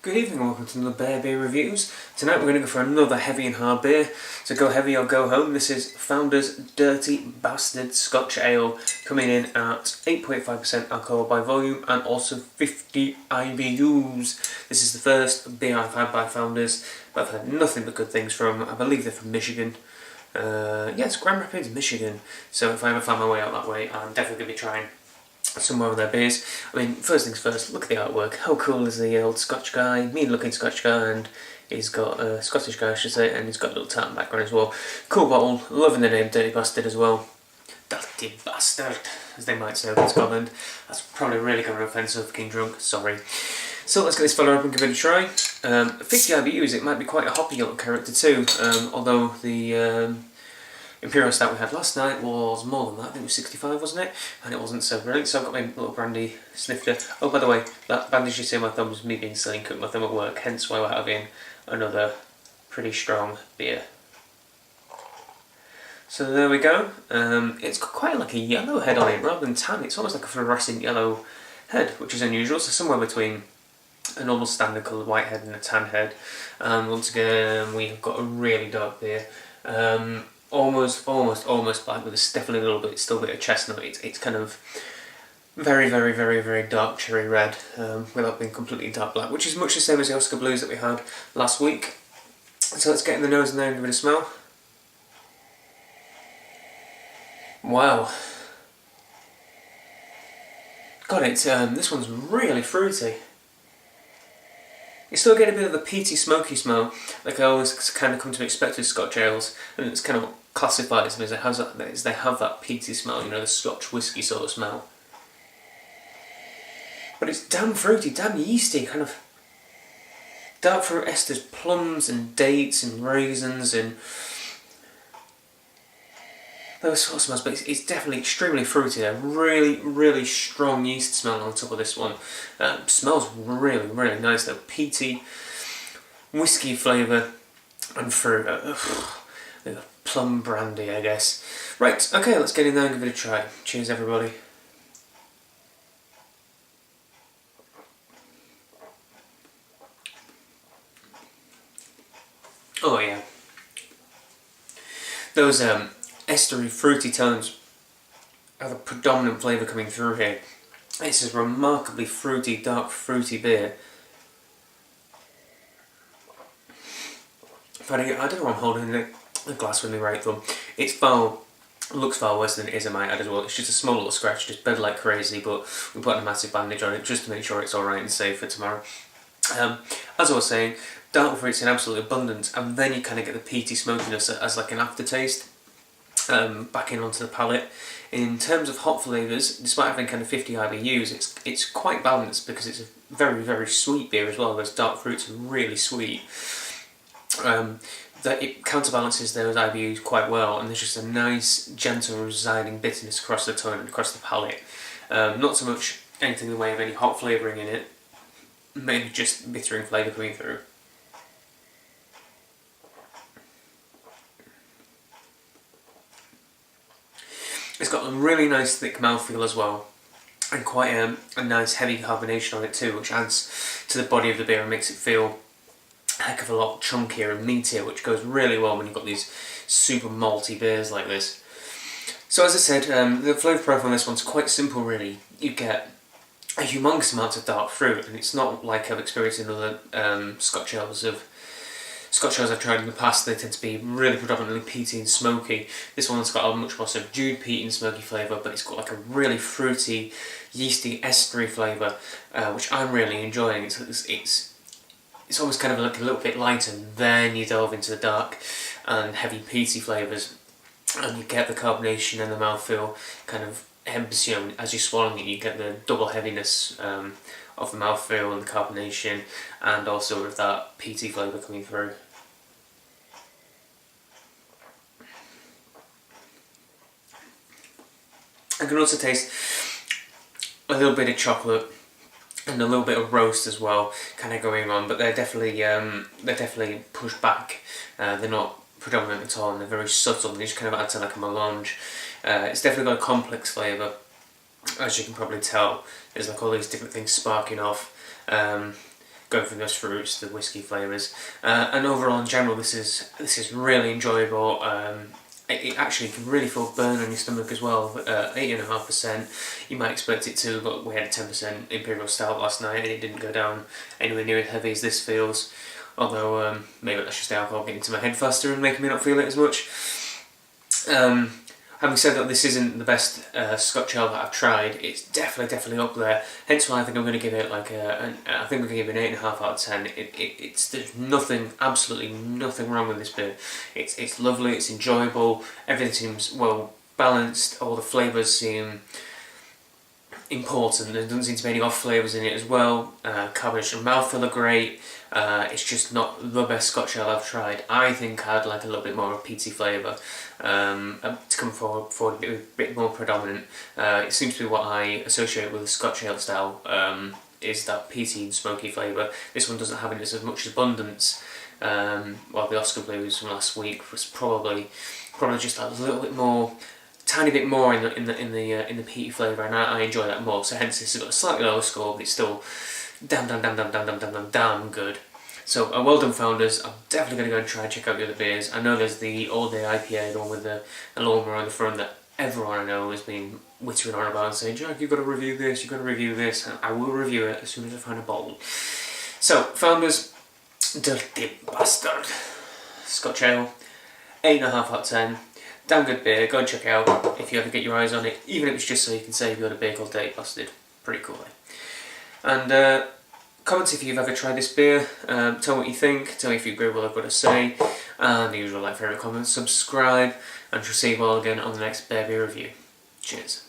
Good evening and welcome to another Beer Reviews. Tonight we're going to go for another heavy and hard beer. So go heavy or go home. This is Founder's Dirty Bastard Scotch Ale, coming in at 8.5% alcohol by volume and also 50 IBUs. This is the first beer I've had by Founders, but I've had nothing but good things from. I believe they're from Michigan. It's Grand Rapids, Michigan. So if I ever find my way out that way, I'm definitely going to be trying some more of their beers. I mean, first things first, look at the artwork. How cool is the old Scotch guy, mean looking Scotch guy, and he's got a Scottish guy I should say, and he's got a little tartan background as well. Cool bottle, loving the name Dirty Bastard as well. Dirty Bastard, as they might say up in Scotland. That's probably really going to offend some fucking drunk, sorry. So let's get this fella up and give it a try. 50 IBUs, it might be quite a hoppy little character too, although the Imperial Stout we had last night was more than that. I think it was 65, wasn't it? And it wasn't so brilliant, so I've got my little brandy snifter. Oh, by the way, that bandage you see on my thumb was me being silly and cutting my thumb at work, hence why we're having another pretty strong beer. So there we go. It's got quite like a yellow head on it rather than tan. It's almost like a fluorescent yellow head, which is unusual, so somewhere between a normal standard coloured white head and a tan head. Once again, we've got a really dark beer. Almost black, but there's definitely a little bit, still a bit of chestnut. It's kind of very dark cherry red, without being completely dark black, which is much the same as the Oscar Blues that we had last week. So let's get in the nose and then give it a smell. Wow. God, this one's really fruity. You still get a bit of the peaty, smoky smell, like I always kind of come to expect with Scotch ales, and it's kind of classified as they have that peaty smell, you know, the Scotch whisky sort of smell. But it's damn fruity, damn yeasty, kind of dark fruit esters, plums and dates and raisins and those sort of smells, but it's definitely extremely fruity. A really strong yeast smell on top of this one. Smells really nice though. Peaty, whiskey flavour and fruit. Plum brandy, I guess. Right, okay, let's get in there and give it a try. Cheers everybody. Oh yeah. Those estery, fruity tones are the predominant flavour coming through here. This is remarkably fruity, dark fruity beer. But I don't know why I'm holding the glass with me right thumb. Looks far worse than it is, I might add as well. It's just a small little scratch, just bled like crazy, but we put a massive bandage on it just to make sure it's alright and safe for tomorrow. As I was saying, dark fruits in absolute abundance, and then you kind of get the peaty smokiness as like an aftertaste. Backing onto the palate. In terms of hop flavours, despite having kind of 50 IBUs, it's quite balanced because it's a very sweet beer as well. Those dark fruits are really sweet. That it counterbalances those IBUs quite well, and there's just a nice, gentle, residing bitterness across the tongue and across the palate. Not so much anything in the way of any hop flavouring in it, maybe just bittering flavour coming through. It's got a really nice thick mouthfeel as well, and quite a nice heavy carbonation on it too, which adds to the body of the beer and makes it feel a heck of a lot chunkier and meatier, which goes really well when you've got these super malty beers like this. So as I said, the flavour profile on this one's quite simple really. You get a humongous amount of dark fruit, and it's not like I've experienced in other Scotch ales I've tried in the past. They tend to be really predominantly peaty and smoky. This one's got a much more subdued peaty and smoky flavour, but it's got like a really fruity, yeasty, estery flavour, which I'm really enjoying. It's almost kind of like a little bit lighter, and then you delve into the dark and heavy peaty flavours, and you get the carbonation and the mouthfeel kind of you know, as you're swallowing it, you get the double heaviness of the mouthfeel and the carbonation, and also with that peaty flavour coming through. I can also taste a little bit of chocolate and a little bit of roast as well, kind of going on. But they're definitely pushed back. They're not predominant at all, and they're very subtle. They just kind of add to like a melange. It's definitely got a complex flavour, as you can probably tell. There's like all these different things sparking off, going from those fruits, the whiskey flavours, and overall in general, this is really enjoyable. It actually can really feel burn on your stomach as well. 8.5%. You might expect it to, but we had a 10% Imperial Stout last night, and it didn't go down anywhere near as heavy as this feels. Although maybe that's just the alcohol getting to my head faster and making me not feel it as much. Having said that, this isn't the best Scotch ale that I've tried. It's definitely up there. Hence why I think I'm going to give it like I think I'm going to give it an 8.5 out of 10. There's nothing, absolutely nothing wrong with this beer. It's lovely. It's enjoyable. Everything seems well balanced. All the flavours seem important. There doesn't seem to be any off flavours in it as well. Cabbage and mouthfeel are great. It's just not the best Scotch ale I've tried. I think I'd like a little bit more of a peaty flavour to come forward a bit more predominant. It seems to be what I associate with the Scotch ale style, is that peaty and smoky flavour. This one doesn't have it as much abundance. While the Oscar Blues from last week was probably just a little bit more, tiny bit more in the peaty flavour, and I enjoy that more. So hence this has got a slightly lower score, but it's still damn good. So well done, Founders. I'm definitely going to go and try and check out the other beers. I know there's the All Day IPA, the one with the lawnmower on the front that everyone I know has been whittering on about and saying, Jack, you've got to review this, you've got to review this, and I will review it as soon as I find a bottle. So, Founders, Dirty Bastard Scotch Ale, 8.5 out of 10. Damn good beer, go and check it out if you ever get your eyes on it, even if it's just so you can say you've got a beer called Dirty Bastard. Pretty cool, eh? And comment if you've ever tried this beer, tell me what you think, tell me if you agree with what I've got to say, and the usual like, favourite, comment, subscribe, and we'll see you all again on the next beer review. Cheers.